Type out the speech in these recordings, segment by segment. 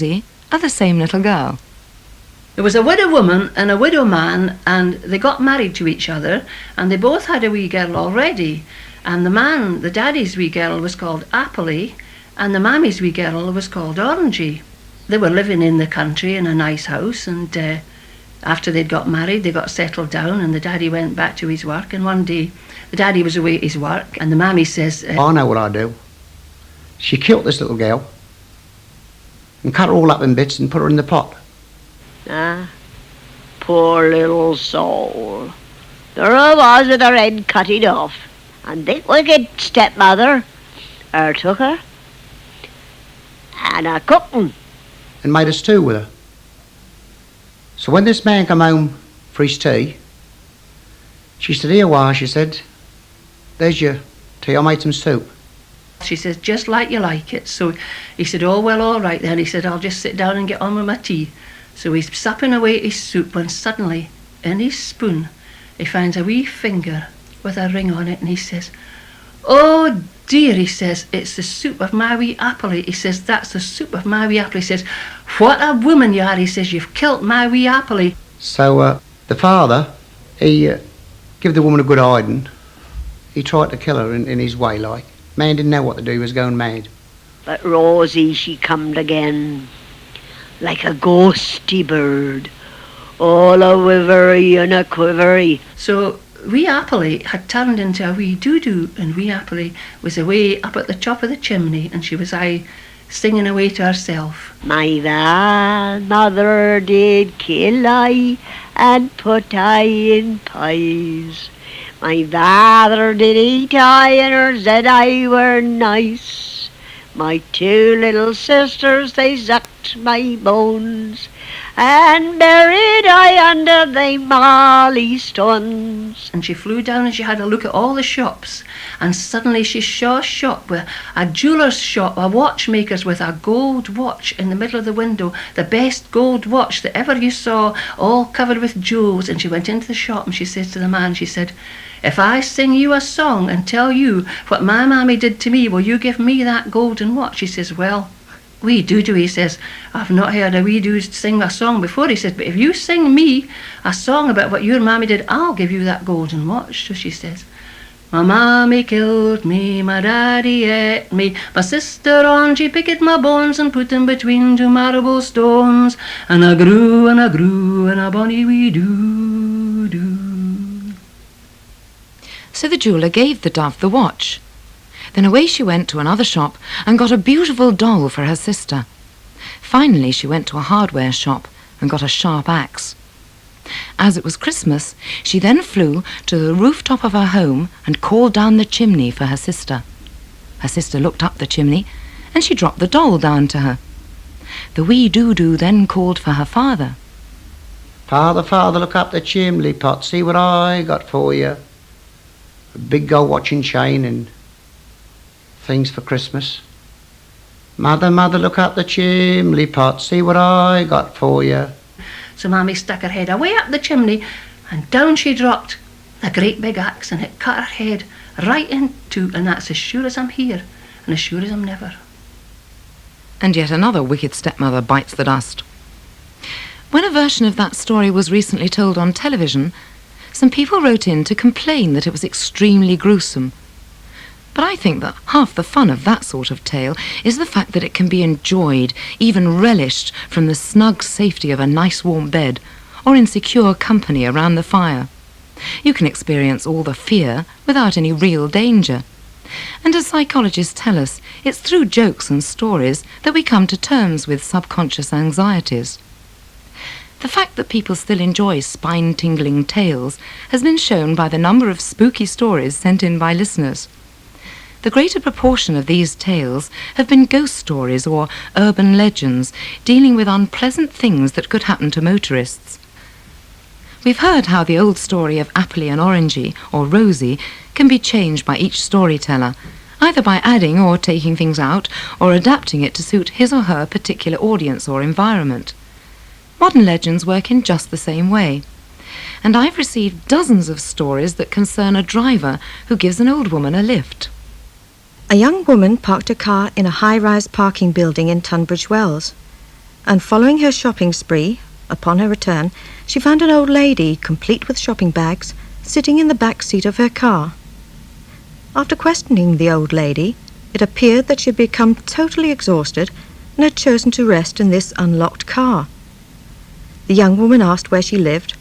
are the same little girl. There was a widow woman and a widow man, and they got married to each other, and they both had a wee girl already. And the man, the daddy's wee girl, was called Appley, and the mammy's wee girl was called Orangey. They were living in the country in a nice house, and after they'd got married, they got settled down, and the daddy went back to his work. And one day, the daddy was away at his work, and the mammy says, I know what I do. She killed this little girl and cut her all up in bits and put her in the pot. Ah, poor little soul. There I was with her head cutting off, and the wicked stepmother took her and cooked her. And made a stew with her. So when this man come home for his tea, she said, "Here, why?" she said, "There's your tea, I made some soup." She says, "Just like you like it." So he said, "Oh, well, all right then." He said, "I'll just sit down and get on with my tea." So he's supping away at his soup when suddenly, in his spoon, he finds a wee finger with a ring on it, and he says, "Oh dear," he says, "it's the soup of my wee Appley." He says, "That's the soup of my wee Appley." He says, "What a woman you are," he says, "you've killed my wee Appley." So the father, he gave the woman a good hiding. He tried to kill her in his way, like. Man didn't know what to do, he was going mad. But Rosie, she comed again, like a ghosty bird, all a wivery and a quivery. So wee Appley had turned into a wee doo-doo, and wee Appley was away up at the top of the chimney, and she was singing away to herself. My mother did kill I and put I in pies. My father did eat I and her said I were nice. My two little sisters, they sucked my bones and buried I under the molly stones. And she flew down and she had a look at all the shops, and suddenly she saw a shop, with a jeweller's shop, a watchmaker's, with a gold watch in the middle of the window, the best gold watch that ever you saw, all covered with jewels. And she went into the shop and she says to the man, she said, "If I sing you a song and tell you what my mammy did to me, will you give me that golden watch?" He says, "Well, wee doo-doo," he says, "I've not heard a wee doo sing a song before." He says, "But if you sing me a song about what your mammy did, I'll give you that golden watch." So she says, "My mammy killed me, my daddy ate me, my sister Orangey picked my bones and put them between two marble stones, and I grew and I grew and a bonny wee doo-doo." So the jeweller gave the dove the watch. Then away she went to another shop and got a beautiful doll for her sister. Finally she went to a hardware shop and got a sharp axe. As it was Christmas, she then flew to the rooftop of her home and called down the chimney for her sister. Her sister looked up the chimney and she dropped the doll down to her. The wee doo-doo then called for her father. "Father, father, look up the chimney pot, see what I got for you. A big gold watch and chain and things for Christmas. Mother, mother, look up the chimney pot, see what I got for you." So Mammy stuck her head away up the chimney, and down she dropped the great big axe, and it cut her head right in two, and that's as sure as I'm here, and as sure as I'm never. And yet another wicked stepmother bites the dust. When a version of that story was recently told on television, some people wrote in to complain that it was extremely gruesome. But I think that half the fun of that sort of tale is the fact that it can be enjoyed, even relished, from the snug safety of a nice warm bed or in secure company around the fire. You can experience all the fear without any real danger. And as psychologists tell us, it's through jokes and stories that we come to terms with subconscious anxieties. The fact that people still enjoy spine-tingling tales has been shown by the number of spooky stories sent in by listeners. The greater proportion of these tales have been ghost stories or urban legends dealing with unpleasant things that could happen to motorists. We've heard how the old story of Appley and Orangey, or Rosie, can be changed by each storyteller, either by adding or taking things out, or adapting it to suit his or her particular audience or environment. Modern legends work in just the same way. And I've received dozens of stories that concern a driver who gives an old woman a lift. A young woman parked a car in a high-rise parking building in Tunbridge Wells. and following her shopping spree, upon her return, she found an old lady, complete with shopping bags, sitting in the back seat of her car. After questioning the old lady, it appeared that she had become totally exhausted and had chosen to rest in this unlocked car. The young woman asked where she lived,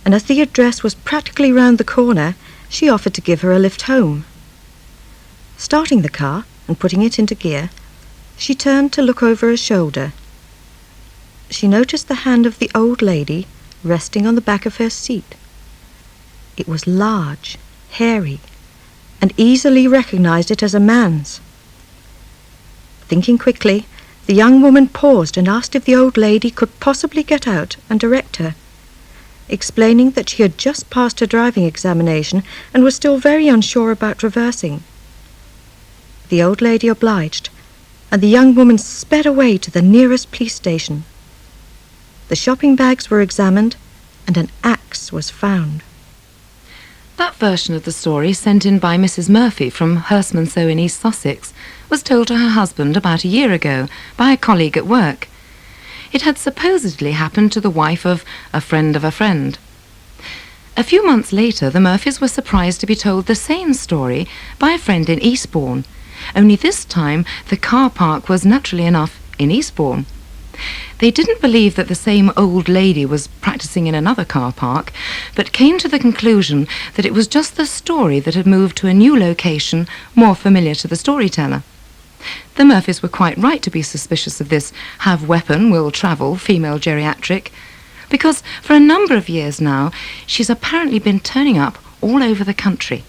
and as the address was practically round the corner, she offered to give her a lift home. Starting the car and putting it into gear, she turned to look over her shoulder. She noticed the hand of the old lady resting on the back of her seat. It was large, hairy, and easily recognized it as a man's. Thinking quickly, the young woman paused and asked if the old lady could possibly get out and direct her, explaining that she had just passed her driving examination and was still very unsure about reversing. The old lady obliged, and the young woman sped away to the nearest police station. The shopping bags were examined, and an axe was found. That version of the story, sent in by Mrs. Murphy from Hurstmonceux in East Sussex, was told to her husband about a year ago by a colleague at work. It had supposedly happened to the wife of a friend of a friend. A few months later, the Murphys were surprised to be told the same story by a friend in Eastbourne, only this time the car park was naturally enough in Eastbourne. They didn't believe that the same old lady was practising in another car park, but came to the conclusion that it was just the story that had moved to a new location more familiar to the storyteller. The Murphys were quite right to be suspicious of this have-weapon, will-travel female geriatric, because for a number of years now she's apparently been turning up all over the country.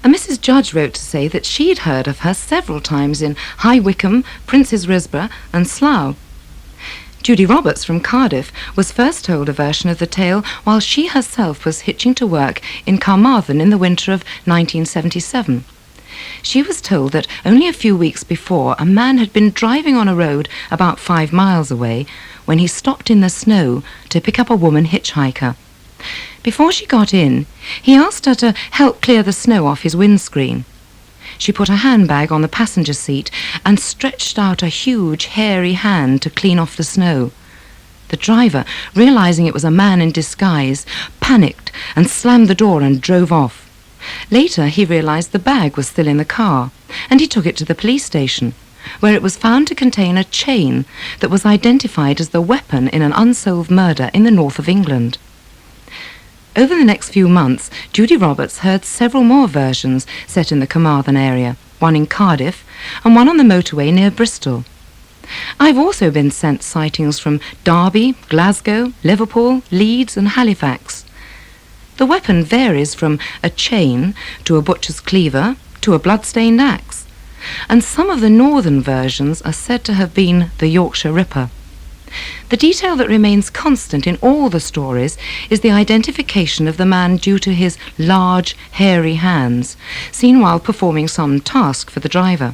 A Mrs. Judge wrote to say that she'd heard of her several times in High Wycombe, Prince's Risborough and Slough. Judy Roberts from Cardiff was first told a version of the tale while she herself was hitching to work in Carmarthen in the winter of 1977. She was told that only a few weeks before a man had been driving on a road about 5 miles away when he stopped in the snow to pick up a woman hitchhiker. Before she got in, he asked her to help clear the snow off his windscreen. She put a handbag on the passenger seat and stretched out a huge, hairy hand to clean off the snow. The driver, realizing it was a man in disguise, panicked and slammed the door and drove off. Later, he realized the bag was still in the car, and he took it to the police station, where it was found to contain a chain that was identified as the weapon in an unsolved murder in the north of England. Over the next few months, Judy Roberts heard several more versions set in the Carmarthen area, one in Cardiff and one on the motorway near Bristol. I've also been sent sightings from Derby, Glasgow, Liverpool, Leeds and Halifax. The weapon varies from a chain to a butcher's cleaver to a blood-stained axe, and some of the northern versions are said to have been the Yorkshire Ripper. The detail that remains constant in all the stories is the identification of the man due to his large, hairy hands, seen while performing some task for the driver.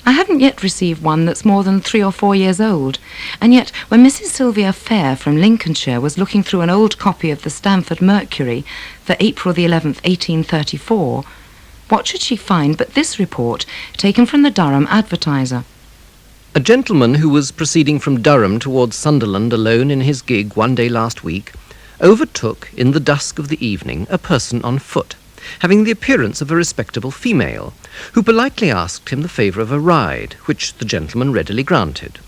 I haven't yet received one that's more than 3 or 4 years old, and yet when Mrs. Sylvia Fair from Lincolnshire was looking through an old copy of the Stamford Mercury for April the 11th, 1834, what should she find but this report taken from the Durham Advertiser? A gentleman who was proceeding from Durham towards Sunderland alone in his gig one day last week overtook in the dusk of the evening a person on foot, having the appearance of a respectable female, who politely asked him the favour of a ride, which the gentleman readily granted.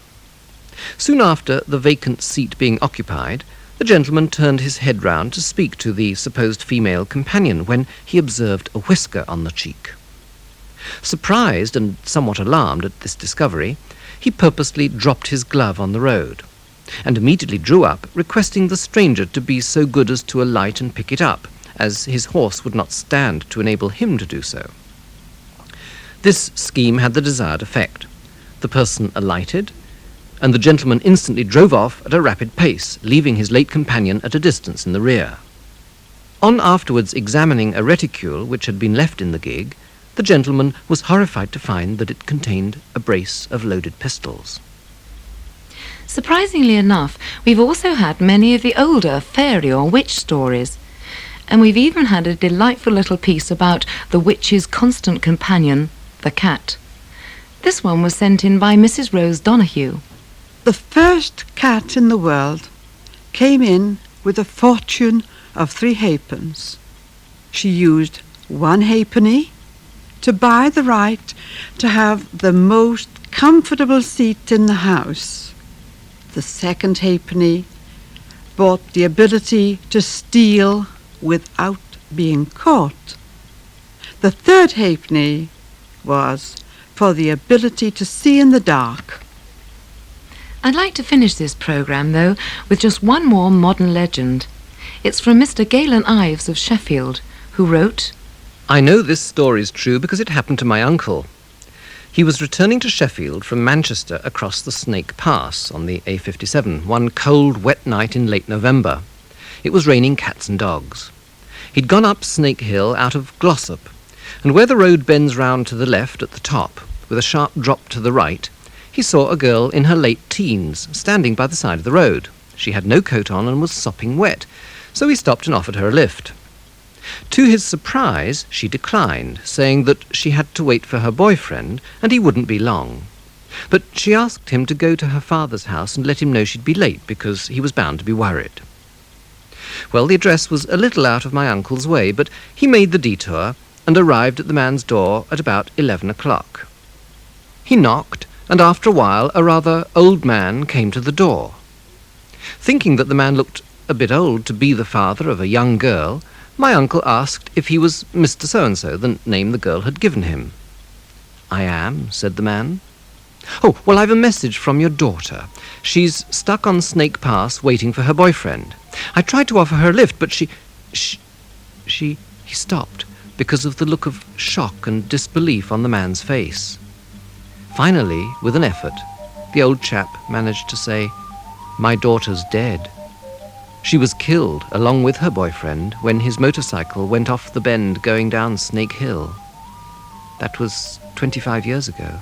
Soon after the vacant seat being occupied, the gentleman turned his head round to speak to the supposed female companion when he observed a whisker on the cheek. Surprised and somewhat alarmed at this discovery, he purposely dropped his glove on the road, and immediately drew up, requesting the stranger to be so good as to alight and pick it up, as his horse would not stand to enable him to do so. This scheme had the desired effect. The person alighted, and the gentleman instantly drove off at a rapid pace, leaving his late companion at a distance in the rear. On afterwards examining a reticule which had been left in the gig, the gentleman was horrified to find that it contained a brace of loaded pistols. Surprisingly enough, we've also had many of the older fairy or witch stories, and we've even had a delightful little piece about the witch's constant companion, the cat. This one was sent in by Mrs. Rose Donahue. The first cat in the world came in with a fortune of 3 halfpence. She used 1 halfpenny to buy the right to have the most comfortable seat in the house. The second halfpenny bought the ability to steal without being caught. The third halfpenny was for the ability to see in the dark. I'd like to finish this programme, though, with just one more modern legend. It's from Mr. Galen Ives of Sheffield, who wrote, I know this story's true because it happened to my uncle. He was returning to Sheffield from Manchester across the Snake Pass on the A57 one cold, wet night in late November. It was raining cats and dogs. He'd gone up Snake Hill out of Glossop, and where the road bends round to the left at the top, with a sharp drop to the right, he saw a girl in her late teens standing by the side of the road. She had no coat on and was sopping wet, so he stopped and offered her a lift. To his surprise, she declined, saying that she had to wait for her boyfriend and he wouldn't be long. But she asked him to go to her father's house and let him know she'd be late because he was bound to be worried. Well, the address was a little out of my uncle's way, but he made the detour and arrived at the man's door at about 11 o'clock. He knocked, and after a while a rather old man came to the door. Thinking that the man looked a bit old to be the father of a young girl, my uncle asked if he was Mr. So-and-so, the name the girl had given him. I am, said the man. Oh, well, I've a message from your daughter. She's stuck on Snake Pass waiting for her boyfriend. I tried to offer her a lift, but he stopped because of the look of shock and disbelief on the man's face. Finally, with an effort, the old chap managed to say, My daughter's dead. She was killed along with her boyfriend when his motorcycle went off the bend going down Snake Hill. That was 25 years ago.